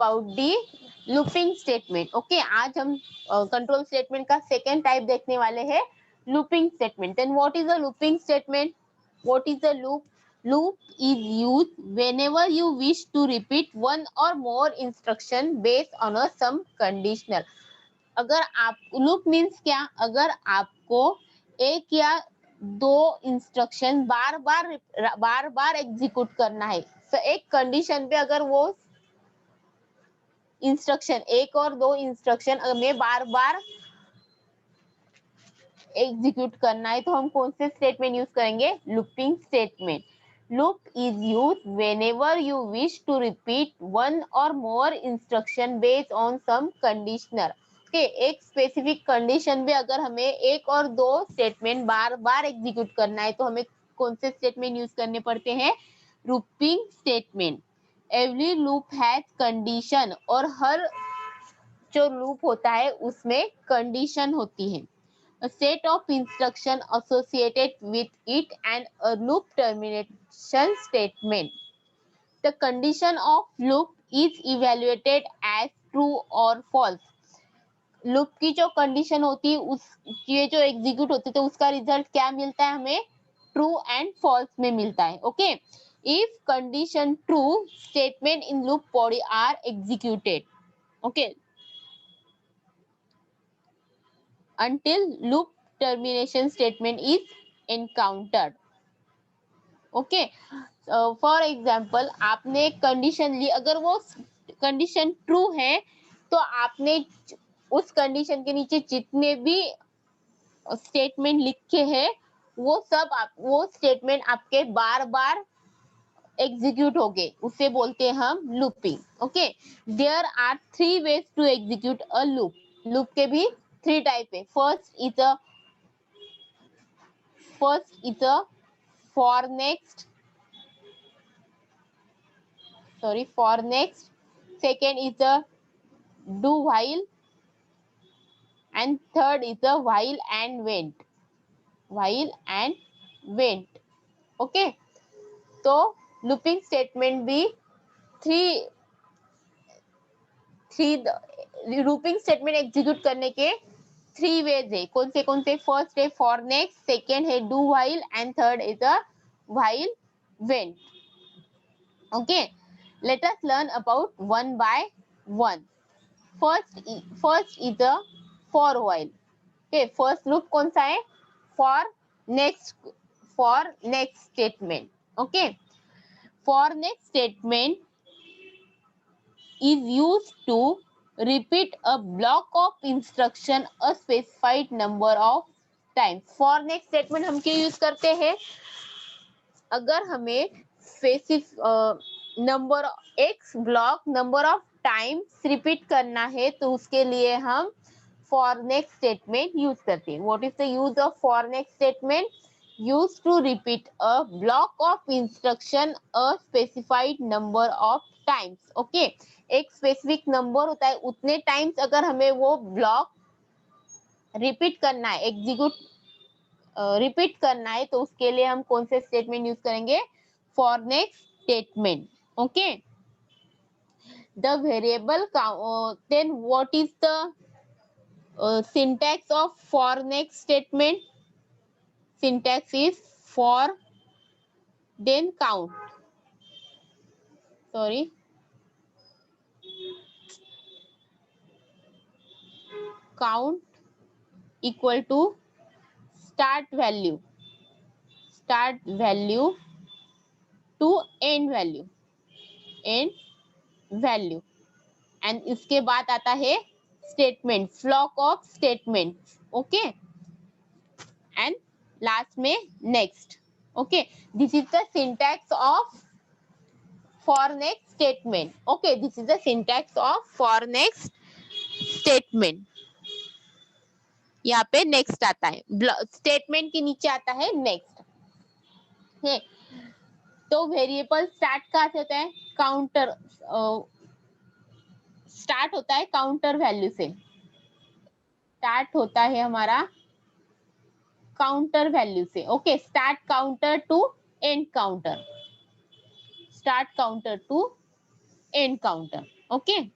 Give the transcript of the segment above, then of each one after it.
about the looping statement. Okay, आज हम control statement का second type देखने वाले हैं, looping statement. Then what is a looping statement? What is a loop? Loop is used whenever you wish to repeat one or more instruction based on a some conditional. अगर आप loop means क्या? अगर आपको एक या दो instruction बार बार execute करना है, तो एक कंडीशन पे अगर वो इंस्ट्रक्शन एक और दो इंस्ट्रक्शन में बार बार एग्जीक्यूट करना है, तो हम कौन से स्टेटमेंट यूज करेंगे? Looping statement. Loop is used whenever you wish to repeat one or more instruction based on some conditional. Okay, एक स्पेसिफिक कंडीशन पे अगर हमें एक और दो स्टेटमेंट बार बार एग्जीक्यूट करना है, तो हमें कौन से स्टेटमेंट यूज करने पड़ते हैं? Looping statement. Every loop has condition, और हर जो लूप होता है उसमें कंडीशन होती है. A set of instruction associated with it and a loop termination statement. The condition of loop is evaluated as true or false. Loop की जो condition होती है उसके जो एग्जीक्यूट होती है, तो उसका रिजल्ट क्या मिलता है हमें? ट्रू एंड फॉल्स में मिलता है. Okay, if condition true, statement in loop body are executed. Okay, until loop termination statement is encountered. Okay, for example, आपने कंडीशन ली, अगर वो कंडीशन ट्रू है तो आपने उस कंडीशन के नीचे जितने भी स्टेटमेंट लिखे हैं वो स्टेटमेंट आपके बार बार एग्जीक्यूट हो गए, उसे बोलते हैं हम looping. Okay, there are 3 ways to execute a loop. Loop के भी 3 टाइप है. First is a for next. Second is a do while, and third is a while and wait. Okay, तो लूपिंग स्टेटमेंट भी looping statement execute करने के 3 veg है. कौन से? फर्स्ट है फॉर नेक्स्ट, सेकेंड है do while, and third is a while when. Okay, let us learn about one by one. First is a for while. Okay, first loop कौन सा है? for next statement. Okay, for next statement is used to repeat a block of instruction a specified number of times. for next statement हम क्यों use करते हैं? अगर हमें specific number of times repeat करना है, तो उसके लिए हम फॉर नेक्स्ट स्टेटमेंट यूज करते हैं. What is the use of for next statement? Use to repeat a block of instruction a specified number of times. Okay, एक स्पेसिफिक नंबर होता है, उतने टाइम्स अगर हमें वो ब्लॉक रिपीट करना है, रिपीट करना है, तो उसके लिए हम कौन से स्टेटमेंट यूज करेंगे? For next statement. Okay, the variable then what is the syntax of for next statement? Syntax is for then count. Count equal to start value to end value, and इसके बाद आता है statement, block of statement. Okay, and last में next. Okay, this is the syntax of for next statement. Okay, this is the syntax of for next statement. यहाँ पे next आता है, statement के नीचे आता है नेक्स्ट है. तो वेरिएबल स्टार्ट कहाँ से होता है? काउंटर स्टार्ट होता है काउंटर वैल्यू से. स्टार्ट होता है हमारा काउंटर वैल्यू से. Okay, start counter to end counter. Start counter to end counter. Okay.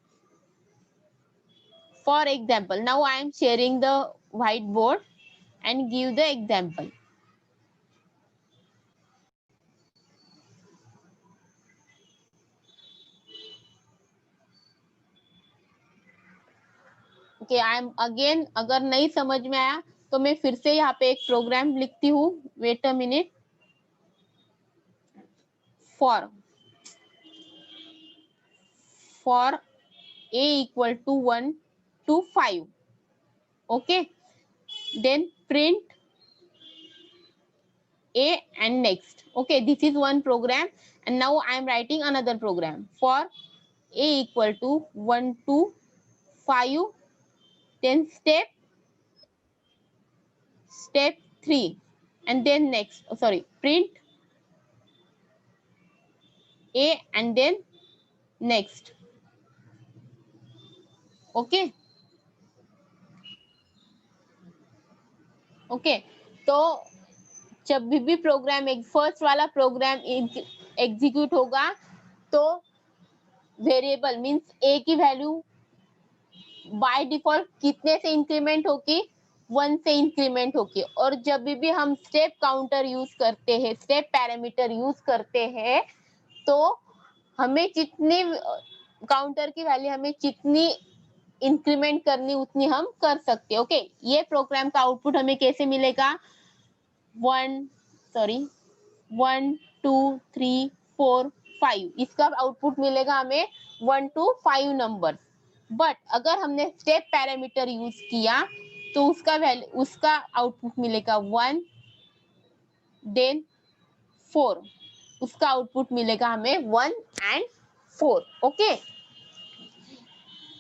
For example, now I am sharing the whiteboard and give the example. Okay, I am again, अगर नहीं समझ में आया तो मैं फिर से यहाँ पे एक प्रोग्राम लिखती हूँ. Wait a minute. For a equal to 1 to 5. Okay, then print a and next. Okay, this is one program, and now I am writing another program. For a equal to 1 to 5, then step 3, and then next, print a and then next. Okay. Okay, तो जब भी program first वाला program execute होगा तो variable means ए की value by default कितने से increment होगी, 1 से इंक्रीमेंट होगी. और जब भी हम स्टेप काउंटर यूज करते हैं, स्टेप पैरामीटर यूज करते हैं, तो हमें जितनी काउंटर की वैल्यू हमें जितनी इंक्रीमेंट करनी उतनी हम कर सकते हैं. ओके, ये प्रोग्राम का आउटपुट हमें कैसे मिलेगा? 1 2 3 4 5, इसका आउटपुट मिलेगा हमें 1 to 5 नंबर. बट अगर हमने स्टेप पैरामीटर यूज किया तो उसका आउटपुट मिलेगा 1 देन 4, उसका आउटपुट मिलेगा हमें 1 and 4. ओके,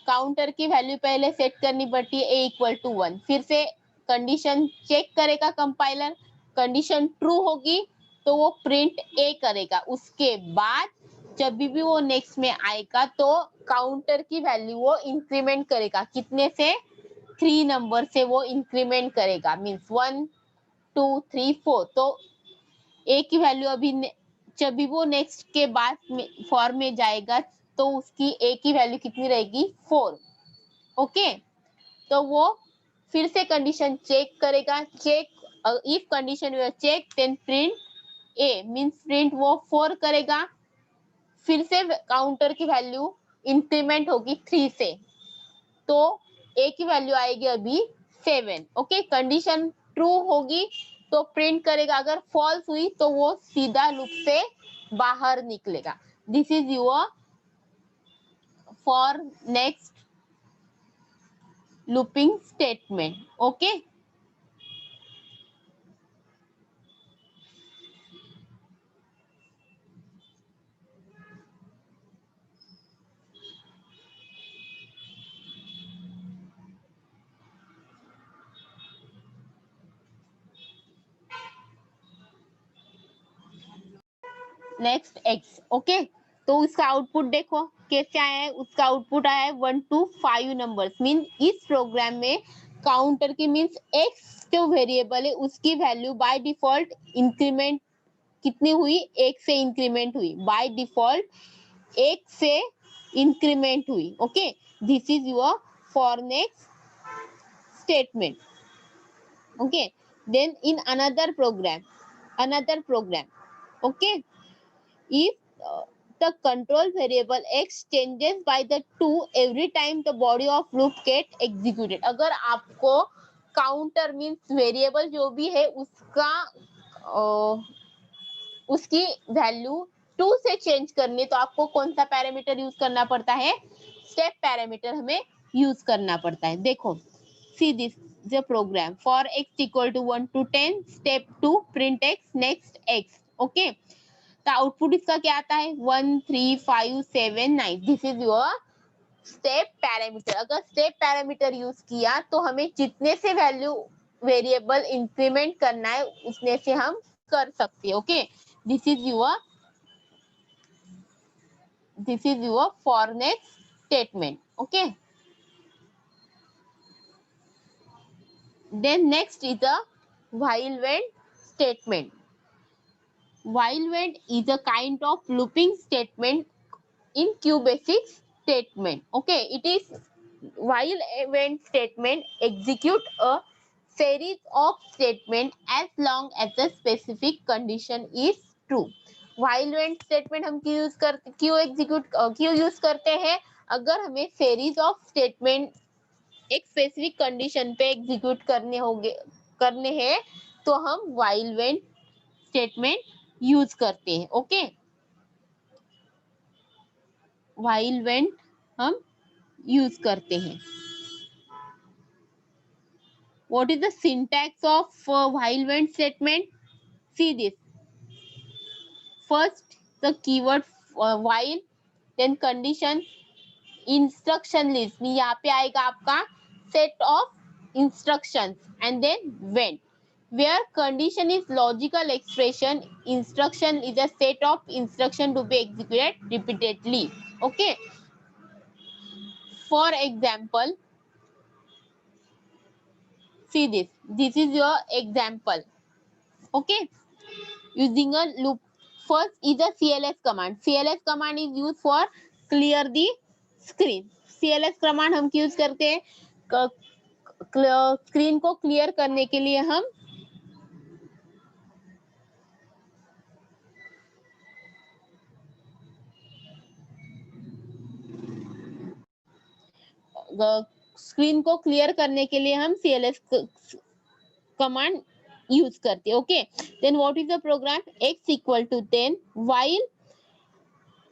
काउंटर की वैल्यू पहले सेट करनी पड़ती है a इक्वल टू 1. फिर से कंडीशन चेक करेगा कंपाइलर, कंडीशन ट्रू होगी तो वो प्रिंट a करेगा. उसके बाद जब भी वो नेक्स्ट में आएगा तो काउंटर की वैल्यू वो इंक्रीमेंट करेगा. कितने से? 3 नंबर से वो इंक्रीमेंट करेगा. मींस 1 2 3 4. तो a की वैल्यू अभी जब भी वो नेक्स्ट के बाद फॉर में जाएगा तो उसकी a की वैल्यू कितनी रहेगी? 4. ओके, तो वो फिर से कंडीशन चेक करेगा. Check if condition you check then print a means print वो 4 करेगा. फिर से काउंटर की वैल्यू इंक्रीमेंट होगी 3 से, तो a की वैल्यू आएगी अभी 7. ओके, कंडीशन ट्रू होगी तो प्रिंट करेगा. अगर फॉल्स हुई तो वो सीधा लूप से बाहर निकलेगा. This is your for next looping statement. Okay, next x. Okay, तो उसका आउटपुट देखो कैसे आया है. उसका आउटपुट आया है 1 to 5 नंबर्स. मीन इस प्रोग्राम में काउंटर की मीन्स एक्स जो वेरिएबल है उसकी वैल्यू बाय डिफॉल्ट इंक्रीमेंट कितनी हुई? 1 से इंक्रीमेंट हुई. बाय डिफॉल्ट 1 से इंक्रीमेंट हुई. Okay, this is your for next statement. Okay, then in another program. Okay, if the control variable x changes by the 2 every time the body of loop get executed. अगर आपको counter means variable जो भी है उसका उसकी value 2 से change करनी तो आपको कौन सा पैरामीटर यूज करना पड़ता है? स्टेप पैरामीटर हमें यूज करना पड़ता है. देखो, see this the program. For x equal to 1 to 10, step 2 print x next x. Okay, तो आउटपुट इसका क्या आता है? 1 3 5 7 9. This is your step parameter. अगर स्टेप पैरामीटर यूज किया तो हमें जितने से वैल्यू वेरिएबल इंक्रीमेंट करना है उतने से हम कर सकते हैं. Okay, this is your for next statement. Okay, then next is a while when statement. While when is a kind of looping statement in QBasics statement. Okay, it is while when statement execute a series of statement as long as the specific condition is true. while when statement हम क्यों execute क्यों use करते हैं? अगर हमें series of statement एक specific condition पे execute करने हैं तो हम while when स्टेटमेंट यूज करते हैं. ओके, while when हम यूज करते हैं. What is the syntax of while when statement? See this. First, the keyword while, then condition, instruction list. यहाँ पे आएगा आपका set of instructions and then when. Where condition is logical expression, instruction is a set of instruction to be executed repeatedly. Okay. For example, see this. This is your example. Okay. Using a loop. First is a CLS command. CLS command is used for clear the screen. CLS command हम use करते हैं screen को clear करने के लिए. हम screen को clear करने के लिए हम CLS कमांड यूज करते हैं. Okay, then what is the program? x equal to 10 while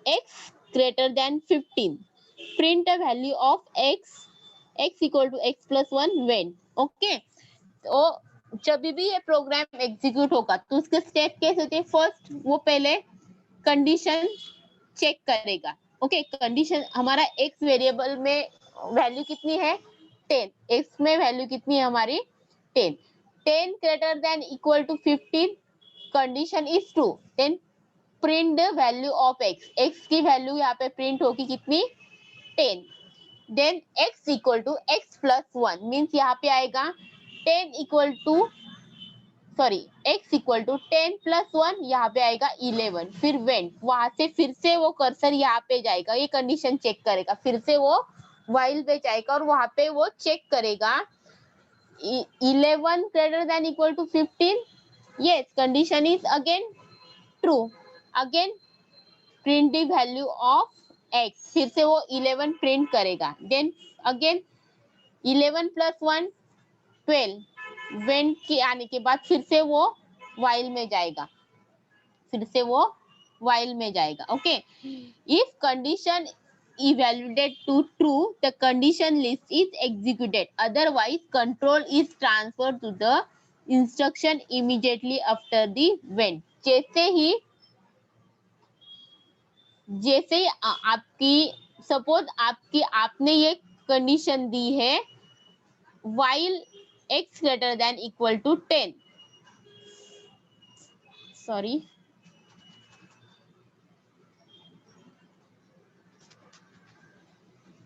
x greater than 15 print a value of x equal to x plus 1 when. Okay, तो जब भी ये प्रोग्राम एग्जीक्यूट होगा तो उसके स्टेप कैसे होते हैं? फर्स्ट वो पहले कंडीशन चेक करेगा. ओके, कंडीशन हमारा x वेरिएबल में वैल्यू कितनी है? 10. x में वैल्यू कितनी है हमारी? 10. 10 greater than equal to 15, condition is true. Then print the value of x. x की वैल्यू यहाँ पे प्रिंट होगी कितनी? 10. Then x equal to x plus 1 means यहाँ पे आएगा 10 equal to x equal to 10 plus 1, यहाँ पे आएगा 11. फिर when, वहां से फिर से वो कर्सर यहाँ पे जाएगा, ये कंडीशन चेक करेगा, फिर से वो while पे जाएगा और वहां पे वो चेक करेगा 11 greater than equal to 15. Yes, condition is again true. Again print the value of x. फिर से वो 11 प्रिंट करेगा. Then again 11 plus 1 12. when के आने के बाद फिर से वो while में जाएगा, फिर से वो while में जाएगा. Okay, if condition evaluated to true, the condition list is executed. Otherwise, control is transferred to the instruction immediately after the when. जैसे ही आपकी सपोज आपने ये कंडीशन दी है while x greater than equal to 10. Sorry,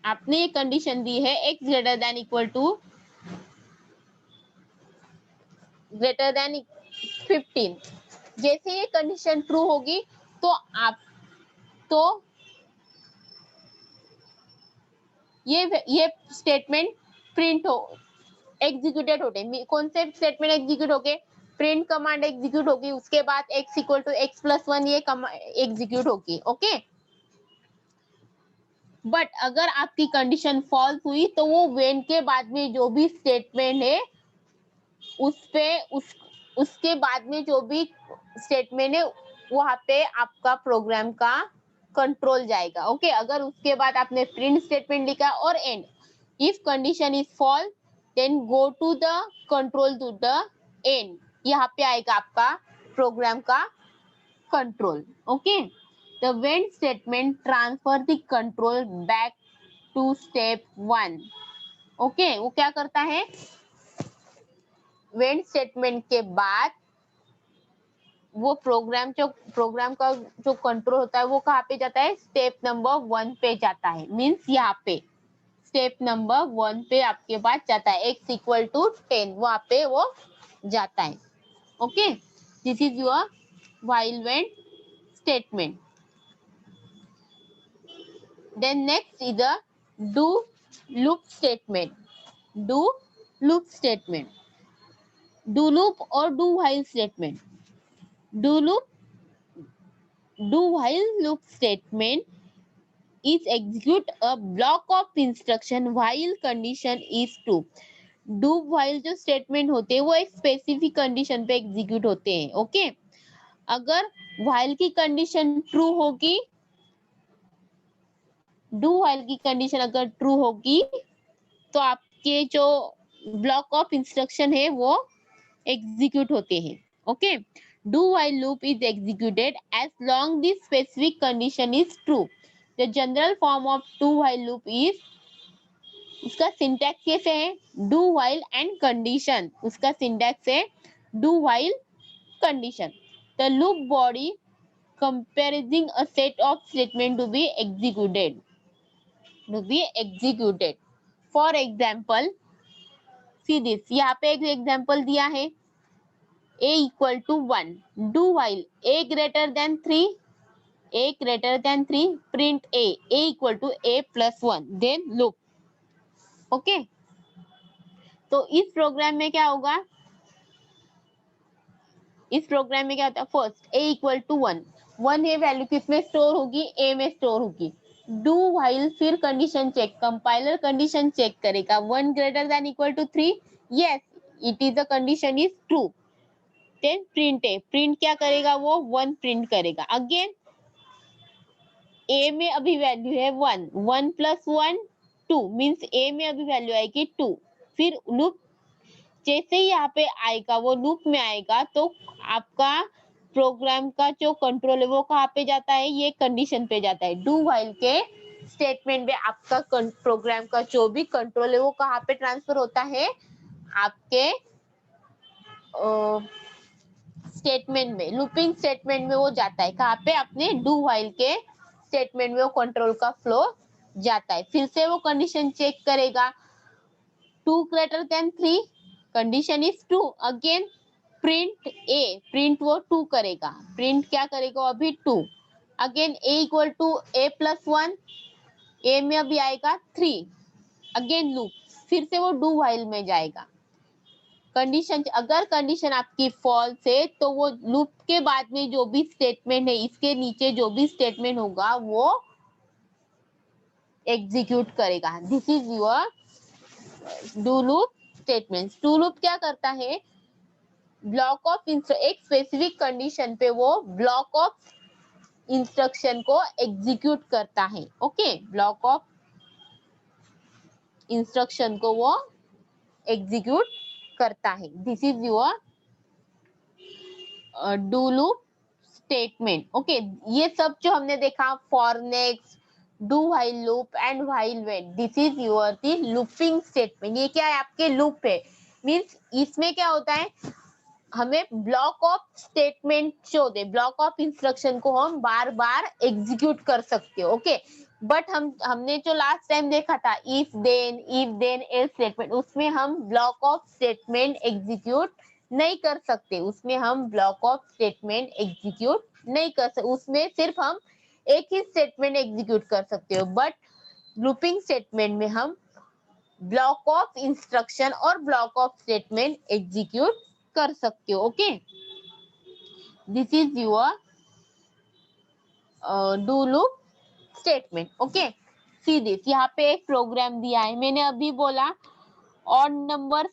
आपने ये condition दी है x greater than equal to 15. जैसे ये कंडीशन ट्रू होगी तो ये स्टेटमेंट प्रिंट हो एग्जीक्यूटेड होते. कौन से स्टेटमेंट एग्जीक्यूट हो गए? प्रिंट कमांड एग्जीक्यूट होगी, उसके बाद x equal to x plus 1 ये एग्जीक्यूट होगी. ओके, बट अगर आपकी कंडीशन फॉल्स हुई तो वो वेन के बाद में जो भी स्टेटमेंट है उसके बाद में जो भी स्टेटमेंट है वहां पे आपका प्रोग्राम का कंट्रोल जाएगा. ओके, अगर उसके बाद आपने प्रिंट स्टेटमेंट लिखा और end, if condition is false then go to the control to the end, यहाँ पे आएगा आपका प्रोग्राम का control. Okay, the when statement transfer the control back to step 1. ओके, वो क्या करता है? व्हेन स्टेटमेंट के बाद वो प्रोग्राम का जो कंट्रोल होता है वो कहाँ पे जाता है? स्टेप नंबर 1 पे जाता है. मींस यहाँ पे स्टेप नंबर 1 पे आपके पास जाता है x इक्वल टू 10, वहां पे वो जाता है. Okay, this is your while when statement. Then next is the do loop statement. Do loop statement. Do loop or do while statement. Do loop, do while loop statement is execute a block of instruction while condition is true. Do while जो statement होते हैं वो एक specific condition पे execute होते हैं. Okay, अगर while की कंडीशन ट्रू होगी, डू व्हाइल की कंडीशन अगर ट्रू होगी तो आपके जो ब्लॉक ऑफ इंस्ट्रक्शन है वो एग्जीक्यूट होते हैं. Okay, do while loop is executed as long this specific condition is true. The general form of do while loop is, उसका सिंटैक्स कैसे है, डू व्हाइल एंड कंडीशन. उसका सिंटैक्स है do while condition. The loop body comprising a set of statement to be executed, to be executed. For example see this, यहाँ पे एक example दिया है a equal to 1. Do while a greater than 3, a greater than 3, print a equal to a plus 1, then loop. Okay, तो इस programme में क्या होगा, इस प्रोग्राम में क्या होता है, फर्स्ट a इक्वल टू 1, 1 है वैल्यू किसमें स्टोर होगी, a में स्टोर होगी. डू व्हाइल फिर condition check, compiler condition check करेगा 1 greater than equal to 3, yes it is the condition is true. Then print है, प्रिंट क्या करेगा, वो 1 प्रिंट करेगा. अगेन a में अभी वैल्यू है 1, 1 प्लस 1 2 मीन्स a में अभी वैल्यू आएगी 2. फिर लूप जैसे ही यहाँ पे आएगा, वो लूप में आएगा तो आपका प्रोग्राम का जो कंट्रोल है वो कहाँ पे जाता है, ये कंडीशन पे जाता है. डू व्हाइल के स्टेटमेंट में आपका प्रोग्राम का जो भी कंट्रोल है वो कहाँ पे ट्रांसफर होता है, आपके स्टेटमेंट में, लूपिंग स्टेटमेंट में वो जाता है. कहाँ पे, अपने डू व्हाइल के स्टेटमेंट में वो कंट्रोल का फ्लो जाता है. फिर से वो कंडीशन चेक करेगा 2 greater than 3, condition is true. Again print a, print वो 2 करेगा, प्रिंट क्या करेगा अभी 2. Again a equal to a plus 1, a में अभी आएगा 3. अगेन लूप, फिर से वो डू व्हाइल में जाएगा. कंडीशन, अगर कंडीशन आपकी फॉल्स है तो वो लूप के बाद में जो भी स्टेटमेंट है, इसके नीचे जो भी स्टेटमेंट होगा वो एग्जीक्यूट करेगा. This is your do loop statement. Do loop क्या करता है, ब्लॉक ऑफ एक स्पेसिफिक कंडीशन पे वो ब्लॉक ऑफ इंस्ट्रक्शन को एग्जीक्यूट करता है. ओके, ब्लॉक ऑफ इंस्ट्रक्शन को वो एग्जीक्यूट करता है. This is your do loop statement. Okay, ये सब जो हमने देखा, for next, do while loop and while when, this is your the looping statement. ये क्या है, आपके लूप है. मींस इसमें क्या होता है, हमें ब्लॉक ऑफ स्टेटमेंट जो दे, ब्लॉक ऑफ इंस्ट्रक्शन को हम बार बार एग्जीक्यूट कर सकते हो. ओके, बट हमने जो लास्ट टाइम देखा था इफ देन एल्स स्टेटमेंट, उसमें हम ब्लॉक ऑफ स्टेटमेंट एग्जीक्यूट नहीं कर सकते. उसमें हम ब्लॉक ऑफ स्टेटमेंट एग्जीक्यूट नहीं कर सकते, उसमें सिर्फ हम एक ही स्टेटमेंट एग्जीक्यूट कर सकते हो. बट लूपिंग स्टेटमेंट में हम ब्लॉक ऑफ इंस्ट्रक्शन और ब्लॉक ऑफ स्टेटमेंट एग्जीक्यूट कर सकते हो. Okay, this is your do loop statement. Okay, see this, यहाँ पे एक प्रोग्राम दिया है, मैंने अभी बोला odd number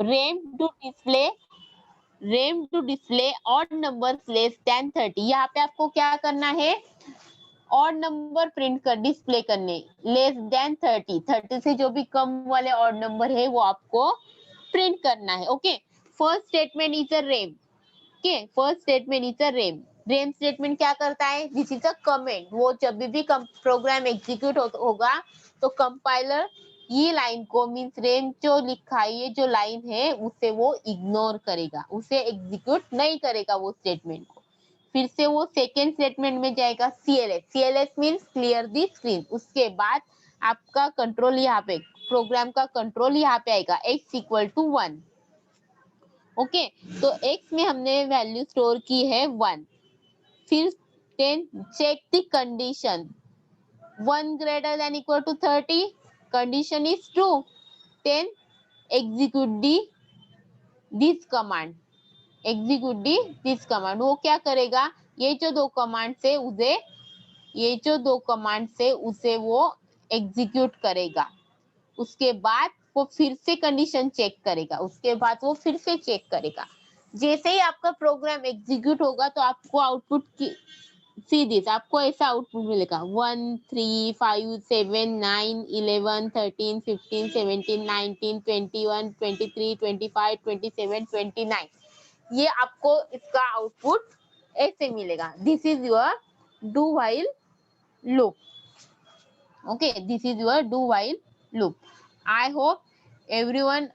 REM to display odd number less than 30. यहाँ पे आपको क्या करना है, ऑड नंबर प्रिंट कर डिस्प्ले करने, लेस देन 30, 30 से जो भी कम वाले ऑड नंबर है वो आपको प्रिंट करना है. Okay, first statement is a REM. Okay, first statement is a REM. REM statement क्या करता है, दिस इज अ कमेंट. वो जब भी प्रोग्राम एग्जीक्यूट होगा तो कंपाइलर ये लाइन को, मींस रेम जो लिखा है, ये जो लाइन है उसे वो इग्नोर करेगा, उसे एग्जीक्यूट नहीं करेगा वो स्टेटमेंट को. फिर से वो सेकेंड स्टेटमेंट में जाएगा CLS means clear the screen. उसके बाद आपका कंट्रोल यहाँ पे, प्रोग्राम का कंट्रोल यहाँ पे आएगा x इक्वल टू 1. ओके, तो x में हमने वैल्यू स्टोर की है 1. फिर then check the condition, 1 greater than equal to 30, condition is true, then execute this command, execute this command. वो क्या करेगा, ये जो दो कमांड से उसे, ये जो दो कमांड से उसे वो एग्जीक्यूट करेगा, उसके बाद वो फिर से कंडीशन चेक करेगा, उसके बाद वो फिर से चेक करेगा। जैसे ही आपका प्रोग्राम एग्जीक्यूट होगा तो आपको आउटपुट की सी दिस, आपको ऐसा आउटपुट मिलेगा 1 3 5 7 9 11 13 15 17 19 21 23 25 27 29, ये आपको इसका आउटपुट ऐसे मिलेगा। This is your do while loop. Okay, this is your do while loop. I hope everyone